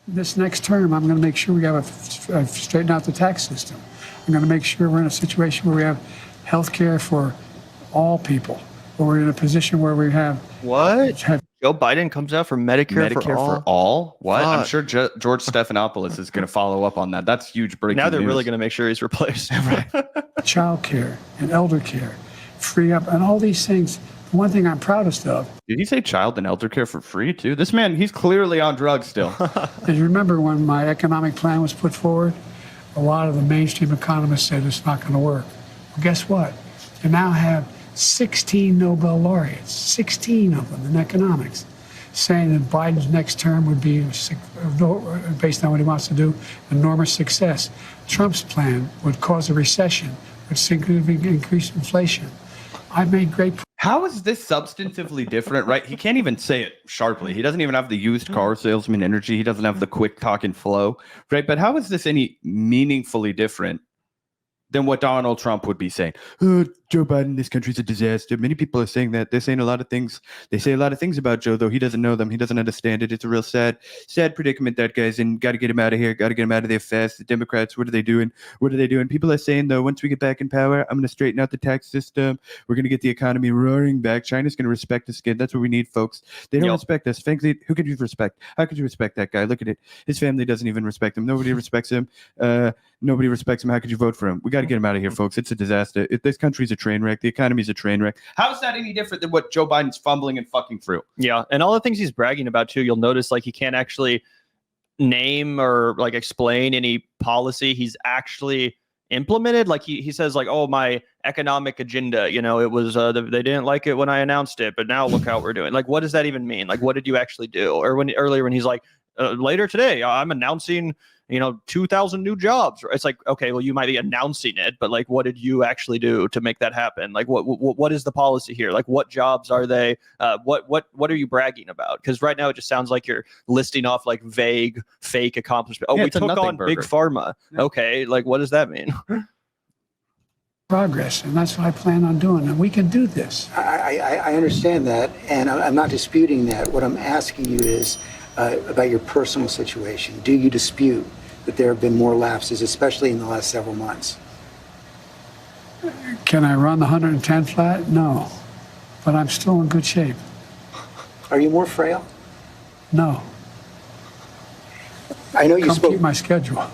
This next term, I'm going to make sure we have straighten out the tax system. I'm going to make sure we're in a situation where we have health care for all people, where we're in a position where we have... What? Joe Biden comes out for Medicare for all? What? Fuck. I'm sure George Stephanopoulos is going to follow up on that. That's huge breaking news. Now they're really going to make sure he's replaced. Right. Child care and elder care, free up, and all these things. The one thing I'm proudest of... Did he say child and elder care for free, too? This man, he's clearly on drugs still. And you remember when my economic plan was put forward, a lot of the mainstream economists said it's not going to work. Well, guess what? You now have 16 Nobel laureates, 16 of them in economics, saying that Biden's next term would be, based on what he wants to do, enormous success. Trump's plan would cause a recession, would significantly increase inflation. I've made great... How is this substantively different, right? He can't even say it sharply. He doesn't even have the used car salesman energy. He doesn't have the quick talk and flow, right? But how is this any meaningfully different than what Donald Trump would be saying? Oh, Joe Biden, this country's a disaster. Many people are saying that. They're saying a lot of things. They say a lot of things about Joe, though he doesn't know them. He doesn't understand it. It's a real sad predicament that guy's in. Got to get him out of here. Got to get him out of there fast. The Democrats, what are they doing? What are they doing? People are saying, though, once we get back in power, I'm going to straighten out the tax system. We're going to get the economy roaring back. China's going to respect us again. That's what we need, folks. They don't respect us. Frankly, who could you respect? How could you respect that guy? Look at it. His family doesn't even respect him. Nobody respects him. Nobody respects him. How could you vote for him? We got to get him out of here, folks. It's a disaster. This country's a train wreck. The economy's a train wreck. How is that any different than what Joe Biden's fumbling and fucking through? Yeah, and all the things he's bragging about too, you'll notice like he can't actually name or like explain any policy he's actually implemented. Like he says like, oh, my economic agenda, you know, it was they didn't like it when I announced it, but now look how we're doing. Like, what does that even mean? Like, what did you actually do? Or earlier when he's like, later today, I'm announcing, 2,000 new jobs. It's like, okay, well, you might be announcing it, but like, what did you actually do to make that happen? Like, what is the policy here? Like, what jobs are they? What are you bragging about? Because right now it just sounds like you're listing off like vague, fake accomplishments. Oh, yeah, we took on Big Pharma. Yeah. Okay, like, what does that mean? Progress, and that's what I plan on doing, and we can do this. I understand that, and I'm not disputing that. What I'm asking you is about your personal situation. Do you dispute that there have been more lapses, especially in the last several months? Can I run the 110 flat? No, but I'm still in good shape. Are you more frail? No. I know you Come spoke. keep my schedule.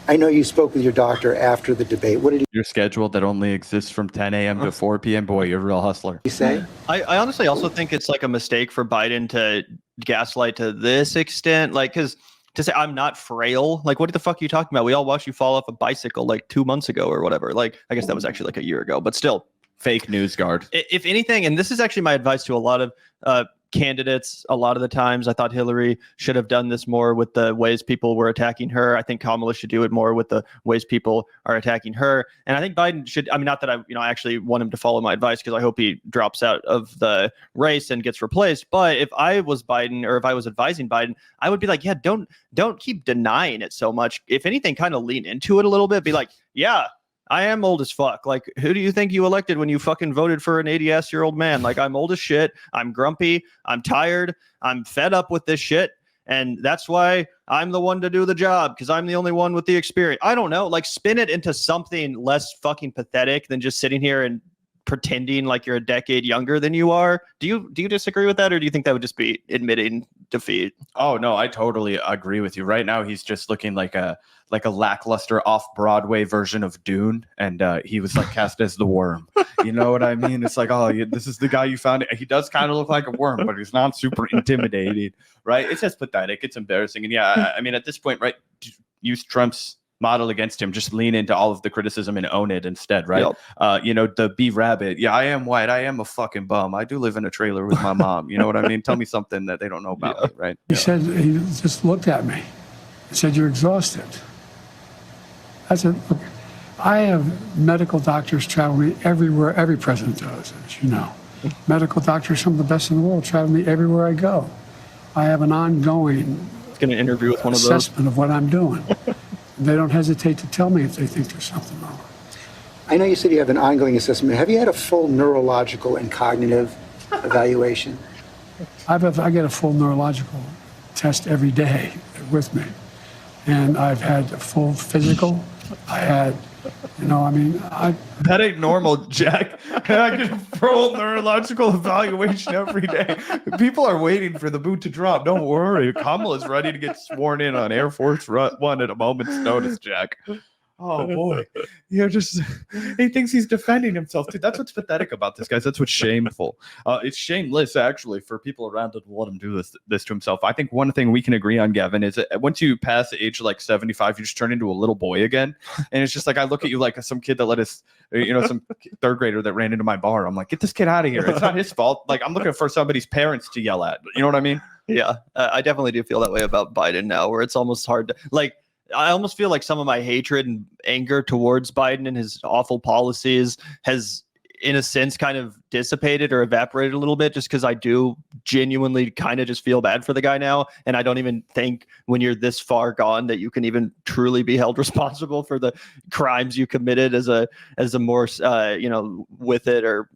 I know you spoke with your doctor after the debate. What did your schedule that only exists from 10 a.m. to 4 p.m.? Boy, you're a real hustler. You say? I honestly also think it's like a mistake for Biden to gaslight to this extent. Like, because to say I'm not frail, like, what the fuck are you talking about? We all watched you fall off a bicycle like 2 months ago or whatever. Like, I guess that was actually like a year ago, but still. Fake news guard. If anything, and this is actually my advice to a lot of candidates, a lot of the times I thought Hillary should have done this more with the ways people were attacking her. I think Kamala should do it more with the ways people are attacking her. And I think Biden should, I mean, not that I actually want him to follow my advice, because I hope he drops out of the race and gets replaced. But if I was Biden, or if I was advising Biden, I would be like, yeah, don't keep denying it so much. If anything, kind of lean into it a little bit. Be like, yeah, I am old as fuck. Like, who do you think you elected when you fucking voted for an 80-year-old man? Like, I'm old as shit. I'm grumpy. I'm tired. I'm fed up with this shit. And that's why I'm the one to do the job, because I'm the only one with the experience. I don't know. Like, spin it into something less fucking pathetic than just sitting here and pretending like you're a decade younger than you are. Do you disagree with that, or do you think that would just be admitting defeat? Oh, no, I totally agree with you. Right now, he's just looking like a lackluster off-Broadway version of Dune, and he was like cast as the worm. You know what I mean? It's like, oh, this is the guy you found. He does kind of look like a worm, but he's not super intimidating, right? It's just pathetic. It's embarrassing. And yeah, I mean, at this point, right, use Trump's model against him. Just lean into all of the criticism and own it instead, right? Yep. The B rabbit. Yeah, I am white. I am a fucking bum. I do live in a trailer with my mom. You know what I mean? Tell me something that they don't know about me, right? He said, he just looked at me and said, "You're exhausted." I said, "Look, I have medical doctors travel me everywhere. Every president does, as you know. Medical doctors, some of the best in the world, travel me everywhere I go. I have an ongoing interview with one of those assessment of what I'm doing. They don't hesitate to tell me if they think there's something wrong." I know you said you have an ongoing assessment. Have you had a full neurological and cognitive evaluation? I get a full neurological test every day. with me. And I've had a full physical. I had, That ain't normal, Jack. I get a full neurological evaluation every day. People are waiting for the boot to drop. Don't worry. Kamala's ready to get sworn in on Air Force One at a moment's notice, Jack. Oh, boy. He thinks he's defending himself, too. That's what's pathetic about this, guys. That's what's shameful. It's shameless, actually, for people around to let him do this to himself. I think one thing we can agree on, Gavin, is that once you pass the age of like 75, you just turn into a little boy again. And it's just like, I look at you like some kid that let us, some third grader that ran into my bar. I'm like, get this kid out of here. It's not his fault. Like, I'm looking for somebody's parents to yell at. You know what I mean? Yeah, I definitely do feel that way about Biden now, where it's almost hard to, like, I almost feel like some of my hatred and anger towards Biden and his awful policies has, in a sense, kind of dissipated or evaporated a little bit, just because I do genuinely kind of just feel bad for the guy now. And I don't even think when you're this far gone that you can even truly be held responsible for the crimes you committed as a more, with it or,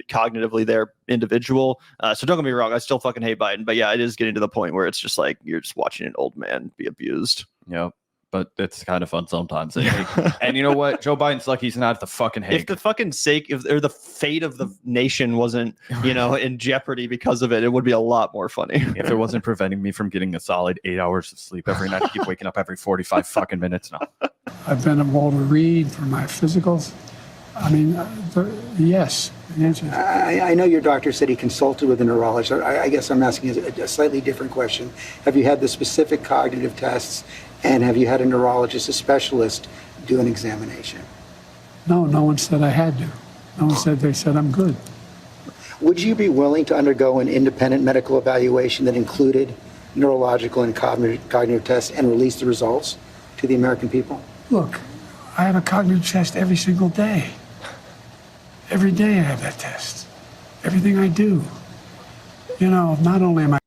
cognitively there individual. So don't get me wrong. I still fucking hate Biden. But yeah, it is getting to the point where it's just like you're just watching an old man be abused. Yep. But it's kind of fun sometimes. And you know what? Joe Biden's lucky he's not at the fucking Hague. If the fucking sake or the fate of the nation wasn't, in jeopardy because of it, it would be a lot more funny. If it wasn't preventing me from getting a solid 8 hours of sleep every night, I keep waking up every 45 fucking minutes now. I've been able to read for my physicals. Yes. The answer is I know your doctor said he consulted with a neurologist. I guess I'm asking a slightly different question. Have you had the specific cognitive tests, and have you had a neurologist, a specialist, do an examination? no one said I had to. No one said. They said I'm good. Would you be willing to undergo an independent medical evaluation that included neurological and cognitive tests and release the results to the American people? Look, I have a cognitive test every single day. Every day I have that test. Everything I do. Not only am I.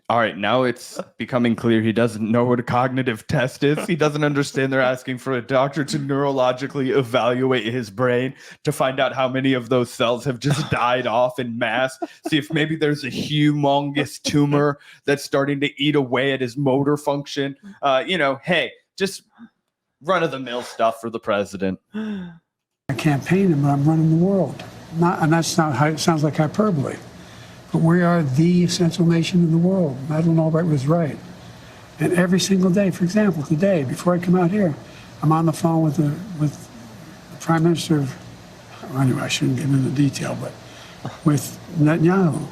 All right, now it's becoming clear he doesn't know what a cognitive test is. He doesn't understand they're asking for a doctor to neurologically evaluate his brain to find out how many of those cells have just died off in mass. See if maybe there's a humongous tumor that's starting to eat away at his motor function. Hey, just run-of-the-mill stuff for the president. I campaign him, but I'm running the world. And that's not how it sounds like hyperbole. But we are the essential nation in the world. Madeleine Albright was right. And every single day, for example, today, before I come out here, I'm on the phone with the Prime Minister anyway, I shouldn't get into detail, but with Netanyahu.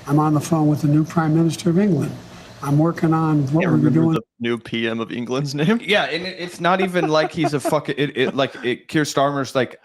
I'm on the phone with the new Prime Minister of England. I'm working on what we're doing. The new PM of England's name. Yeah, and it's not even like he's a fucking Keir Starmer's like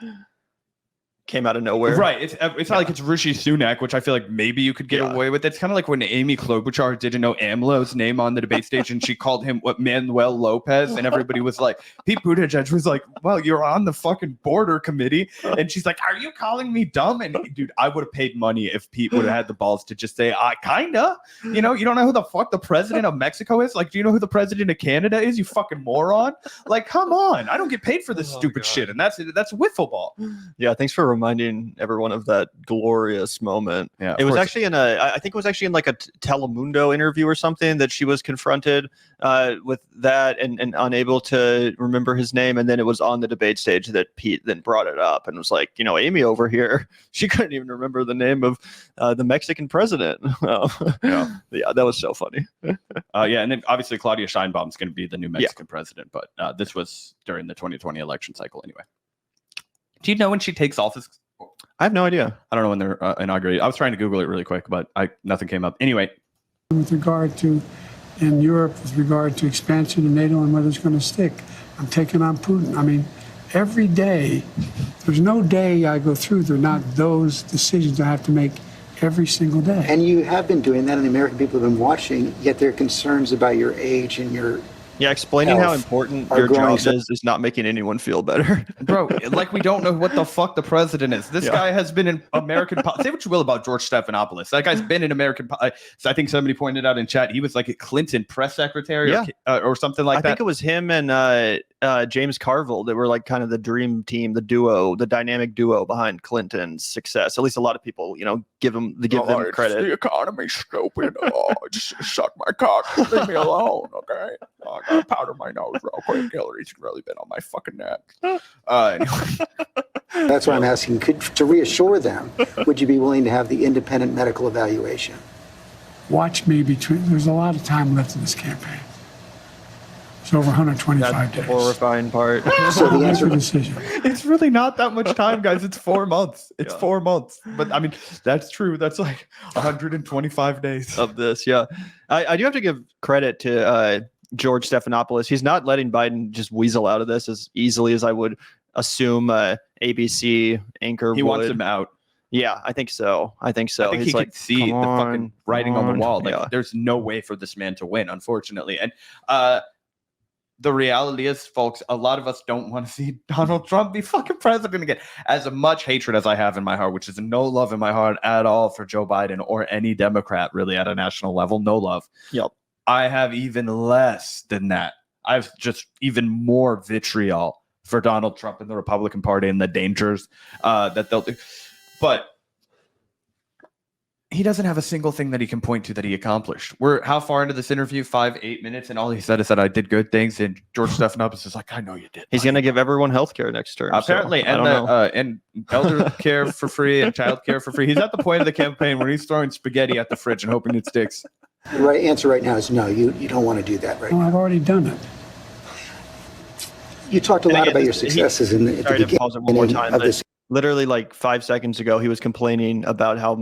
came out of nowhere. Right. It's not like it's Rishi Sunak, which I feel like maybe you could get away with. It's kind of like when Amy Klobuchar didn't know AMLO's name on the debate stage and she called him Manuel Lopez, and everybody was like, Pete Buttigieg was like, well, you're on the fucking border committee. And she's like, are you calling me dumb? And dude, I would have paid money if Pete would have had the balls to just say, kinda. You don't know who the fuck the president of Mexico is? Like, do you know who the president of Canada is? You fucking moron. Like, come on. I don't get paid for this stupid shit. And that's wiffle ball. Yeah, thanks for reminding everyone of that glorious moment. Yeah, it was actually I think it was actually in like a Telemundo interview or something that she was confronted with that and unable to remember his name. And then it was on the debate stage that Pete then brought it up and was like, Amy over here, she couldn't even remember the name of the Mexican president. Yeah, that was so funny. And then obviously Claudia Sheinbaum's going to be the new Mexican president, but this was during the 2020 election cycle anyway. Do you know when she takes office? I have no idea. I don't know when they're inaugurated. I was trying to Google it really quick, but nothing came up. Anyway. With regard to, in Europe, with regard to expansion of NATO and whether it's going to stick, I'm taking on Putin. I mean, every day, there's no day I go through, there are not those decisions I have to make every single day. And you have been doing that, and the American people have been watching, yet there are concerns about your age and your explaining how important your job is not making anyone feel better. Bro, like we don't know what the fuck the president is. This guy has been in American politics. Say what you will about George Stephanopoulos. That guy's been in American politics. I think somebody pointed out in chat, he was like a Clinton press secretary or something like that. I think it was him and James Carville that were like kind of the dream team, the duo, the dynamic duo behind Clinton's success. At least a lot of people, give them credit. The economy's stupid. Just suck my cock. Leave me alone, okay? powder my nose real quick. Hillary's really been on my fucking neck. Anyway. That's why I'm asking, to reassure them, would you be willing to have the independent medical evaluation? Watch me there's a lot of time left in this campaign. It's over 125 That's the days. horrifying part. So the Make answer, a decision. It's really not that much time, guys. It's 4 months. It's 4 months. But I mean, that's true. That's like 125 days. Of this. Yeah. I do have to give credit to George Stephanopoulos. He's not letting Biden just weasel out of this as easily as I would assume ABC anchor He would. wants him out. Yeah, I think so. I think He's he like, could see the "Come fucking on, writing come on the wall. on." Like, Yeah. there's no way for this man to win, unfortunately. And the reality is, folks, a lot of us don't want to see Donald Trump be fucking president again. As much hatred as I have in my heart, which is no love in my heart at all for Joe Biden or any Democrat really at a national level, no love. Yep. I have even less than that. I've just even more vitriol for Donald Trump and the Republican Party and the dangers that they'll do. But he doesn't have a single thing that he can point to that he accomplished. We're how far into this interview? 5-8 minutes, and all he said is that I did good things. And George Stephanopoulos is like, I know you did. He's going to give everyone health care next term. Apparently, so, I don't know. and elder care for free and child care for free. He's at the point of the campaign where he's throwing spaghetti at the fridge and hoping it sticks. the right answer right now is no, you don't want to do that right No, now. I've already done it. You talked a And lot again, about your this- he- successes in the, at Sorry the to pause it one more beginning time. of But this. literally, like 5 seconds ago, he was complaining about how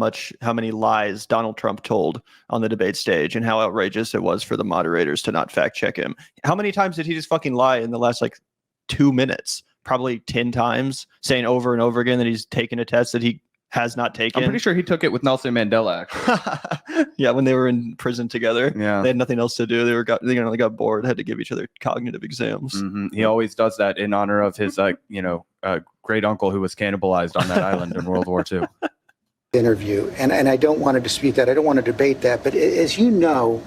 many lies Donald Trump told on the debate stage and how outrageous it was for the moderators to not fact check him. How many times did he just fucking lie in the last 2 minutes? Probably 10 times, saying over and over again that he's taken a test that he has not taken. I'm pretty sure he took it with Nelson Mandela, actually. Yeah, when they were in prison together, Yeah. they had nothing else to do. They got bored, had to give each other cognitive exams. Mhm. He always does that in honor of his, great uncle who was cannibalized on that island in World War II. Interview, and I don't want to dispute that. I don't want to debate that. But as you know,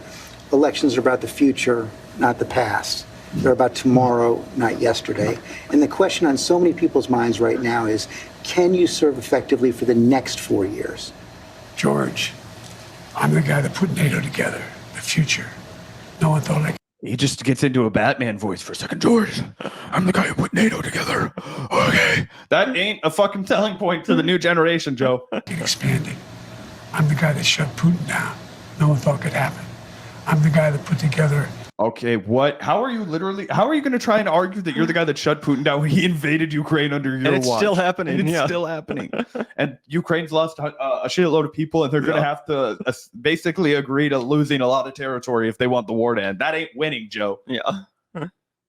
elections are about the future, not the past. They're about tomorrow, not yesterday. And the question on so many people's minds right now is, can you serve effectively for the next 4 years? George, I'm the guy that put NATO together, the future. No one thought I He just gets into a Batman voice for a second. George, I'm the guy who put NATO together. Okay. That ain't a fucking selling point to the new generation, Joe. could expand it. I'm the guy that shut Putin down. No one thought could happen. I'm the guy that put together. Okay, what? How are you going to try and argue that you're the guy that shut Putin down when he invaded Ukraine under your And it's watch? still happening. And it's yeah. still happening. And Ukraine's lost a shitload of people, and they're going to have to basically agree to losing a lot of territory if they want the war to end. That ain't winning, Joe. Yeah.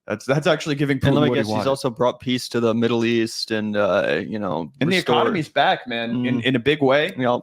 That's actually giving Putin And let me what he guess, he's wanted. also brought peace to the Middle East and, And the restored- economy's back, man, Mhm. in a big way. Yep.